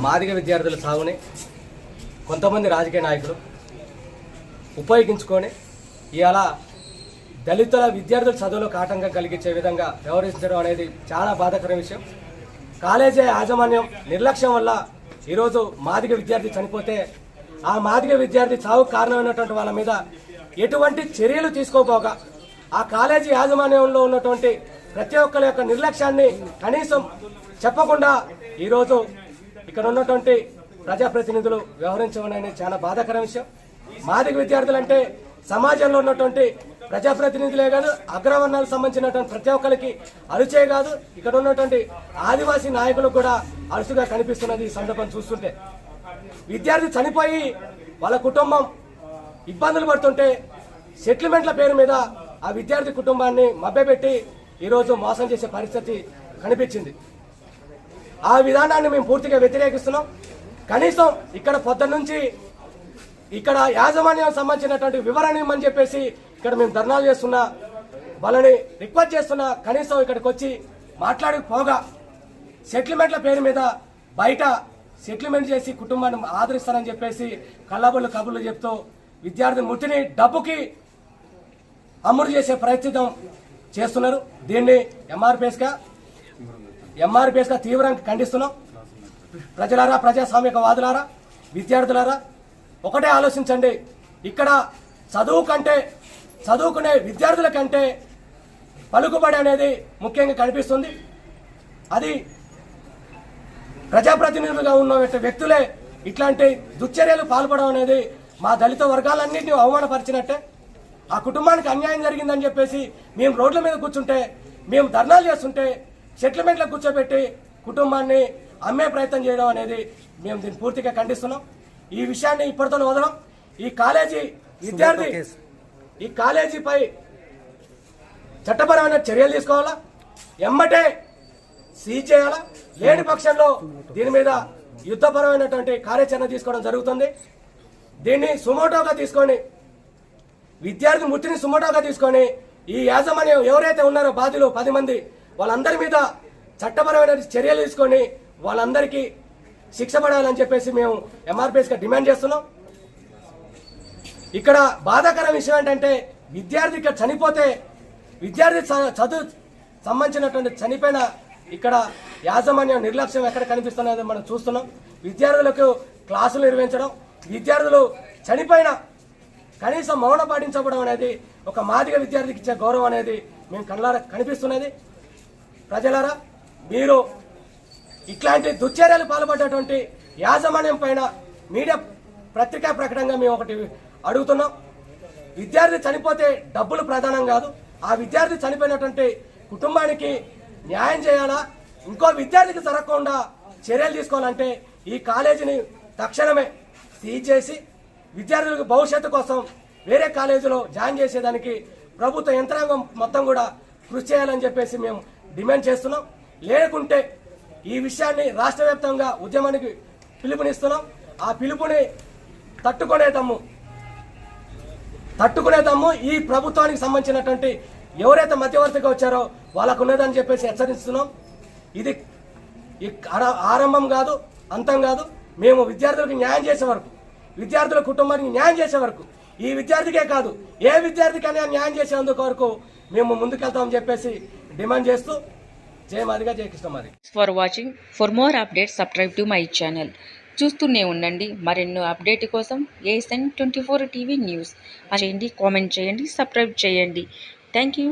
మాదిగ విద్యార్థుల సాగుని కొంతమంది రాజకీయ నాయకులు ఉపయోగించుకొని ఇవాళ దళితుల విద్యార్థుల చదువులకు ఆటంకం కలిగించే విధంగా వ్యవహరించడం అనేది చాలా బాధాకర విషయం. కాలేజీ యాజమాన్యం నిర్లక్ష్యం వల్ల ఈరోజు మాదిగ విద్యార్థి చనిపోతే ఆ మాదిగ విద్యార్థి చావుకు కారణమైనటువంటి వాళ్ళ మీద ఎటువంటి చర్యలు తీసుకోపోగా ఆ కాలేజీ యాజమాన్యంలో ఉన్నటువంటి ప్రతి ఒక్కరి యొక్క నిర్లక్ష్యాన్ని కనీసం చెప్పకుండా ఈరోజు ఇక్కడ ఉన్నటువంటి ప్రజాప్రతినిధులు వ్యవహరించడం అనేది చాలా బాధాకర విషయం. మాదిగ విద్యార్థులు అంటే సమాజంలో ఉన్నటువంటి ప్రజాప్రతినిధులే కాదు, అగ్రవర్ణాలకు సంబంధించినటువంటి ప్రతి ఒక్కరికి అరుచే కాదు, ఇక్కడ ఉన్నటువంటి ఆదివాసీ నాయకులకు కూడా అరుసుగా కనిపిస్తున్నది. ఈ సందర్భం చూస్తుంటే విద్యార్థి చనిపోయి వాళ్ళ కుటుంబం ఇబ్బందులు పడుతుంటే సెటిల్మెంట్ల పేరు మీద ఆ విద్యార్థి కుటుంబాన్ని మభ్యపెట్టి ఈరోజు మోసం చేసే పరిస్థితి కనిపించింది. ఆ విధానాన్ని మేము పూర్తిగా వ్యతిరేకిస్తున్నాం. కనీసం ఇక్కడ పొద్దున్న నుంచి ఇక్కడ యాజమాన్యం సంబంధించినటువంటి వివరణ ఇవ్వమని చెప్పేసి ఇక్కడ మేము ధర్నాలు చేస్తున్నా, వాళ్ళని రిక్వెస్ట్ చేస్తున్నా, కనీసం ఇక్కడికి వచ్చి మాట్లాడకపోగా సెటిల్మెంట్ల పేరు మీద బయట సెటిల్మెంట్ చేసి కుటుంబాన్ని ఆదరిస్తారని చెప్పేసి కళ్ళబుళ్ళు కబుర్లు చెప్తూ విద్యార్థి మృతిని డబ్బుకి అమలు చేసే ప్రయత్నం చేస్తున్నారు. దీన్ని ఎంఆర్పిఎస్గా తీవ్రంగా ఖండిస్తున్నాం. ప్రజలారా, ప్రజాస్వామికవాదులారా, విద్యార్థులారా, ఒకటే ఆలోచించండి. ఇక్కడ చదువుకునే విద్యార్థుల కంటే పలుకుబడి అనేది ముఖ్యంగా కనిపిస్తుంది. అది ప్రజాప్రతినిధులుగా ఉన్న వ్యక్తులే ఇట్లాంటి దుశ్చర్యలు పాల్పడడం అనేది మా దళిత వర్గాలన్నింటినీ అవమానపరిచినట్టే. ఆ కుటుంబానికి అన్యాయం జరిగిందని చెప్పేసి మేము రోడ్ల మీద కూర్చుంటే, మేము ధర్నాలు చేస్తుంటే సెటిల్మెంట్లకు కూర్చోబెట్టి కుటుంబాన్ని అమ్మే ప్రయత్నం చేయడం అనేది మేము దీన్ని పూర్తిగా ఖండిస్తున్నాం. ఈ విషయాన్ని ఇప్పటితో వదలం. ఈ కాలేజీ విద్యార్థి ఈ కాలేజీపై చట్టపరమైన చర్యలు తీసుకోవాలా, ఎమ్మటే సీజ్ చేయాలా. లేని పక్షంలో దీని మీద యుద్ధపరమైనటువంటి కార్యాచరణ తీసుకోవడం జరుగుతుంది. దీన్ని సుమోటోగా తీసుకొని, విద్యార్థి మృతిని సుమోటోగా తీసుకొని ఈ యాజమాన్యం ఎవరైతే ఉన్నారో బాధ్యులు 10 మంది వాళ్ళందరి మీద చట్టపరమైన చర్యలు తీసుకొని వాళ్ళందరికీ శిక్ష పడాలని చెప్పేసి మేము ఎంఆర్పిఎస్గా డిమాండ్ చేస్తున్నాం. ఇక్కడ బాధాకర విషయం ఏంటంటే విద్యార్థి ఇక్కడ చనిపోతే విద్యార్థి చదువు సంబంధించినటువంటి చనిపోయిన ఇక్కడ యాజమాన్యం నిర్లక్ష్యం ఎక్కడ కనిపిస్తున్నది మనం చూస్తున్నాం. విద్యార్థులకు క్లాసులు నిర్వహించడం, విద్యార్థులు చనిపోయిన కనీసం మౌన పాటించబడం అనేది ఒక మాదిగ విద్యార్థికి ఇచ్చే గౌరవం అనేది మేము కళ్ళారా కనిపిస్తున్నది. ప్రజలారా, మీరు ఇట్లాంటి దుశ్చర్యలు పాల్పడ్డటువంటి యాజమాన్యం పైన మీడియా పత్రికా ప్రకటనగా మేము ఒకటి అడుగుతున్నాం. విద్యార్థి చనిపోతే డబ్బులు ప్రధానం కాదు. ఆ విద్యార్థి చనిపోయినటువంటి కుటుంబానికి న్యాయం చేయాలా, ఇంకో విద్యార్థికి జరగకుండా చర్యలు తీసుకోవాలంటే ఈ కాలేజీని తక్షణమే సీజ్ చేసి విద్యార్థులకు భవిష్యత్తు కోసం వేరే కాలేజీలో జాయిన్ చేసేదానికి ప్రభుత్వ యంత్రాంగం మొత్తం కూడా కృషి చేయాలని చెప్పేసి మేము డిమాండ్ చేస్తున్నాం. లేకుంటే ఈ విషయాన్ని రాష్ట్ర వ్యాప్తంగా ఉద్యమానికి పిలుపునిస్తున్నాం. ఆ పిలుపుని తట్టుకునే దమ్ము ఈ ప్రభుత్వానికి సంబంధించినటువంటి ఎవరైతే మధ్యవర్తిగా వచ్చారో వాళ్ళకు ఉన్నదని చెప్పేసి హెచ్చరిస్తున్నాం. ఇది ఆరంభం కాదు, అంతం కాదు. మేము విద్యార్థులకు న్యాయం చేసే వరకు, విద్యార్థుల కుటుంబానికి న్యాయం చేసే వరకు, ఈ విద్యార్థికే కాదు ఏ విద్యార్థికైనా న్యాయం చేసేందుకు వరకు మేము ముందుకెళ్తామని చెప్పేసి డిమాండ్ చేస్తూ జై మాదిగా, జై కృష్ణమాది. For watching. For more updates subscribe to my channel. చూస్తూనే ఉండండి. మరెన్నో అప్డేట్ కోసం ASN 24 టీవీ న్యూస్ చేయండి, కామెంట్ చేయండి, సబ్స్క్రైబ్ చేయండి. Thank you.